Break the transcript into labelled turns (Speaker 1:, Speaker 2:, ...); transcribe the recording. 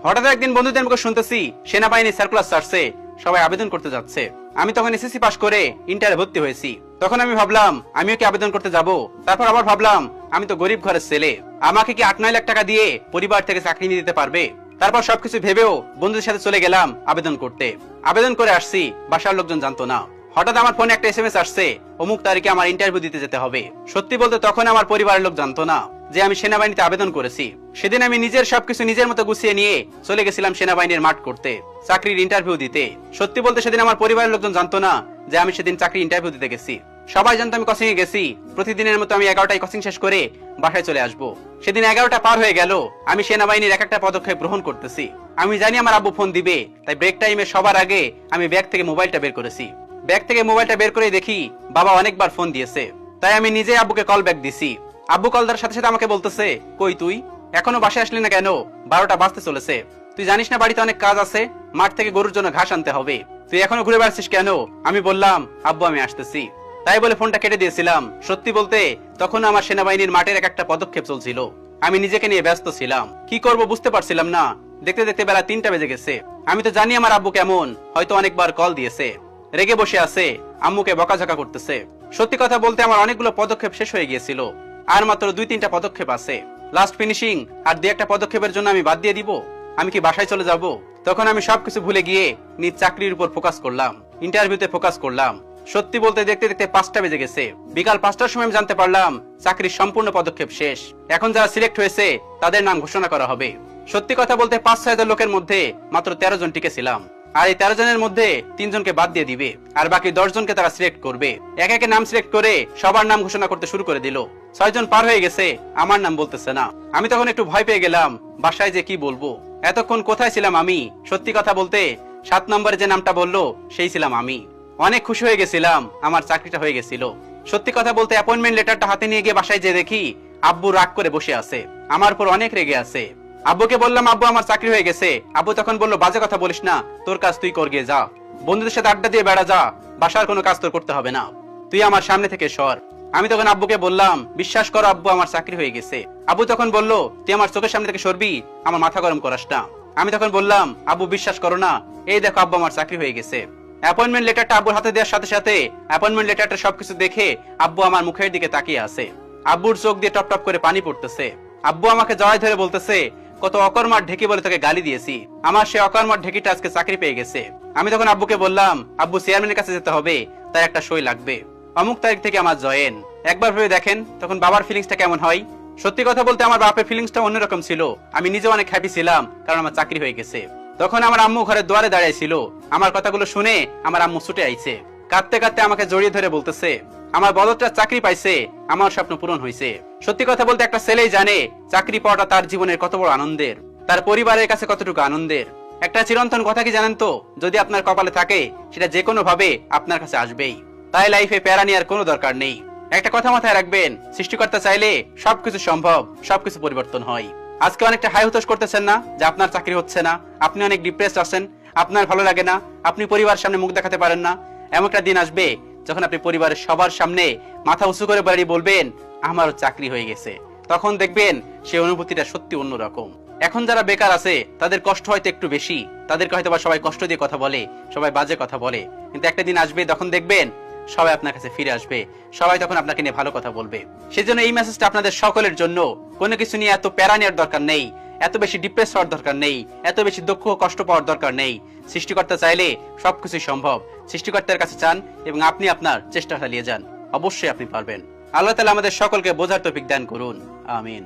Speaker 1: হঠাৎ একদিন বন্ধুদের মুখে শুনতেছি সেনাবাহিনী সার্কুলার ছাড়ছে, সবাই আবেদন করতে যাচ্ছে। আমি তখন এসএসসি পাশ করে ইন্টারে ভর্তি হয়েছি। তখন আমি ভাবলাম আমিও কি আবেদন করতে যাব। তারপর আবার ভাবলাম আমি তো গরিব ঘরের ছেলে, আমাকে কি 8-9 লাখ টাকা দিয়ে পরিবার থেকে চাকরি নিয়ে দিতে পারবে। তারপর সবকিছু ভেবেও বন্ধুদের সাথে চলে গেলাম আবেদন করতে। আবেদন করে আসছি, বাসার লোকজন জানতো না। হঠাৎ আমার ফোনে একটা এসএমএস আসছে, অমুক তারিখে আমার ইন্টারভিউ দিতে যেতে হবে। সত্যি বলতে তখন আমার পরিবারের লোক জানতো না যে আমি সেনাবাহিনীতে আবেদন করেছি। সেদিন আমি নিজের সবকিছু নিজের মতো গুছিয়ে নিয়ে চলে গেছিলাম সেনাবাহিনীর মাঠ করতে, চাকরির ইন্টারভিউ দিতে। সত্যি বলতে সেদিন আমার পরিবারের লোকজন জানতো না যে আমি সেদিন চাকরি ইন্টারভিউ দিতে গেছি। সবাই জানতো আমি কোচিং এ গেছি। প্রতিদিনের মতো আমি 11টায় কোচিং শেষ করে বাসায় চলে আসবো। সেদিন 11টা পার হয়ে গেল, আমি সেনাবাহিনীর একটা পদক্ষেপ গ্রহণ করতেছি। আমি জানি আমার আব্বু ফোন দিবে, তাই ব্রেক টাইমে সবার আগে আমি ব্যাগ থেকে মোবাইলটা বের করেছি। ব্যাগ থেকে মোবাইলটা বের করে দেখি বাবা অনেকবার ফোন দিয়েছে, তাই আমি নিজে আব্বুকে কল ব্যাক দিছি। আব্বু কল দেওয়ার সাথে সাথে আমাকে বলতেছে, কই তুই এখনো বাসায় আসলি না কেন? 12টা বাজতে চলেছে। তুই জানিস না বাড়িতে অনেক কাজ আছে, মাঠ থেকে গরুর জন্য ঘাস আনতে হবে, তুই এখনো ঘুরে বেড়াচ্ছিস কেন? আমি বললাম আব্বু আমি আসতেছি। তাই বলে ফোনটা কেটে দিয়েছিলাম। সত্যি বলতে তখন আমার সেনাবাহিনীর মাঠের একটা পদক্ষেপ চলছিল। আমি নিজেকে নিয়ে ব্যস্ত ছিলাম, কি করব বুঝতে পারছিলাম না। দেখতে দেখতে বেলা 3টা বেজে গেছে। আমি তো জানি আমার আব্বু কেমন, হয়তো অনেকবার কল দিয়েছে, রেগে বসে আছে, আম্মুকে বকাঝকা করতেছে। সত্যি কথা বলতে আমার অনেকগুলো পদক্ষেপ শেষ হয়ে গিয়েছিল, আর মাত্র 2-3টা পদক্ষেপ আছে, লাস্ট ফিনিশিং। আর 2-1টা পদক্ষেপের জন্য আমি বাদ দিয়ে দিব? আমি কি বাসায় চলে যাব? তখন আমি সবকিছু ভুলে গিয়ে নিজ চাকরির উপর ফোকাস করলাম, ইন্টারভিউতে ফোকাস করলাম। সত্যি বলতে দেখতে দেখতে 5টা বেজে গেছে। বিকাল 5টার সময় আমি জানতে পারলাম চাকরির সম্পূর্ণ পদক্ষেপ শেষ। এখন যারা সিলেক্ট হয়েছে তাদের নাম ঘোষণা করা হবে। সত্যি কথা বলতে 5-6 হাজার লোকের মধ্যে মাত্র 13 জন টিকে ছিলাম। আর এই 13 জনের মধ্যে 3 জনকে বাদ দিয়ে দিবে, আর বাকি 10 জনকে তারা সিলেক্ট করবে। একে একে নাম সিলেক্ট করে সবার নাম ঘোষণা করতে শুরু করে দিল। 6 জন পার হয়ে গেছে, আমার নাম বলতেছে না। আমি তখন একটু ভয় পেয়ে গেলাম, বাসায় যে কি বলবো। এতক্ষণ কোথায় ছিলাম আমি? সত্যি কথা বলতে 7 নম্বরে যে নামটা বললো সেই ছিলাম আমি। অনেক খুশি হয়ে গেছিলাম, আমার চাকরিটা হয়ে গেছিল। সত্যি কথা বলতে অ্যাপয়েন্টমেন্ট লেটারটা হাতে নিয়ে গিয়ে বাসায় যে দেখি আব্বু রাগ করে বসে আছে, আমার উপর অনেক রেগে আছে। আব্বুকে বললাম আব্বু আমার চাকরি হয়ে গেছে। আব্বু তখন বললো বাজে কথা বলিস না, তোর কাজ তুই কর গিয়ে যা, বন্ধুদের সাথে আড্ডা দিয়ে বেড়া যা, বাসার কোনো কাজ তোর করতে হবে না, তুই আমার সামনে থেকে সর। আমি তখন আব্বুকে বললাম বিশ্বাস করো আব্বু আমার চাকরি হয়ে গেছে। আব্বু তখন বললো তুই আমার চোখের সামনে থেকে সরবি, আমার মাথা গরম করাস না। আমি তখন বললাম আব্বু বিশ্বাস করো না, এই দেখো আব্বু আমার চাকরি হয়ে গেছে। অ্যাপয়েন্টমেন্ট লেটারটা আব্বুর হাতে দেওয়ার সাথে সাথে অ্যাপয়েন্টমেন্ট লেটারটা সবকিছু দেখে আব্বু আমার মুখের দিকে তাকিয়ে আছে। আব্বুর চোখ দিয়ে টপ টপ করে পানি পড়তেছে। আব্বু আমাকে জড়ায় ধরে বলতেছে কত অকর্মার ঢেকি বলে তোকে গালি দিয়েছি, আমার সে অকর্মার ঢেকিটা আজকে চাকরি পেয়ে গেছে। আমি তখন আব্বুকে বললাম আব্বু চেয়ারম্যানের কাছে যেতে হবে, তার একটা সই লাগবে, অমুক তারিখ থেকে আমার জয়েন। একবার ভেবে দেখেন তখন বাবার ফিলিংসটা কেমন হয়। সত্যি কথা বলতে আমার বাপের ফিলিংসটা অন্যরকম ছিল। আমি নিজে অনেক হ্যাপি ছিলাম, কারণ আমার চাকরি হয়ে গেছে। তখন আমার আম্মু ঘরের দুয়ারে দাঁড়িয়ে ছিল। আমার কথাগুলো শুনে আমার আম্মু ছুটে আইছে, কাঁদতে কাঁদতে আমাকে জড়িয়ে ধরে বলতেছে আমার বদরটা চাকরি পাইছে, আমার স্বপ্ন পূরণ হয়েছে। সত্যি কথা বলতে একটা ছেলেই জানে চাকরি পাওয়াটা তার জীবনের কত বড় আনন্দের, তার পরিবারের কাছে কতটুকু আনন্দের। একটা চিরন্তন কথা কি জানেন তো, যদি আপনার কপালে থাকে সেটা যে কোনো ভাবে আপনার কাছে আসবেই। তাই লাইফে প্যারা নেওয়ার কোনো দরকার নেই। একটা কথা মাথায় রাখবেন, সৃষ্টিকর্তা চাইলে সবকিছু সম্ভব, সবকিছু পরিবর্তন হয়। আজকে অনেকটা হাই হতাশ করতেছেন না যে আপনার চাকরি হচ্ছে না, আপনি অনেক ডিপ্রেসড আছেন, আপনার ভালো লাগে না, আপনি পরিবার সামনে মুখ দেখাতে পারেন না। এমন একটা দিন আসবে যখন আপনি পরিবারের সবার সামনে মাথা উঁচু করে বাড়ি বলবেন আমারও চাকরি হয়ে গেছে। তখন দেখবেন সেই অনুভূতিটা সত্যি অন্যরকম। এখন যারা বেকার আছে তাদের কষ্ট হয়তো একটু বেশি, তাদেরকে হয়তো সবাই কষ্ট দিয়ে কথা বলে, সবাই বাজে কথা বলে, কিন্তু একটা দিন আসবে তখন দেখবেন সবাই আপনার কাছে ফিরে আসবে, সবাই তখন আপনাকে নিয়ে ভালো কথা বলবে। সেজন্য এই মেসেজটা আপনাদের সকলের জন্য, কোনো কিছু নিয়ে এত প্যারা নেওয়ার দরকার নেই, এত বেশি ডিপ্রেস হওয়ার দরকার নেই, এত বেশি দুঃখ কষ্ট পাওয়ার দরকার নেই। সৃষ্টিকর্তা চাইলে সবকিছুই সম্ভব। সৃষ্টিকর্তার কাছে চান এবং আপনি আপনার চেষ্টা চালিয়ে যান, অবশ্যই আপনি পারবেন। আল্লাহ তাআলা আমাদের সকলকে বোঝার তৌফিক দান করুন, আমিন।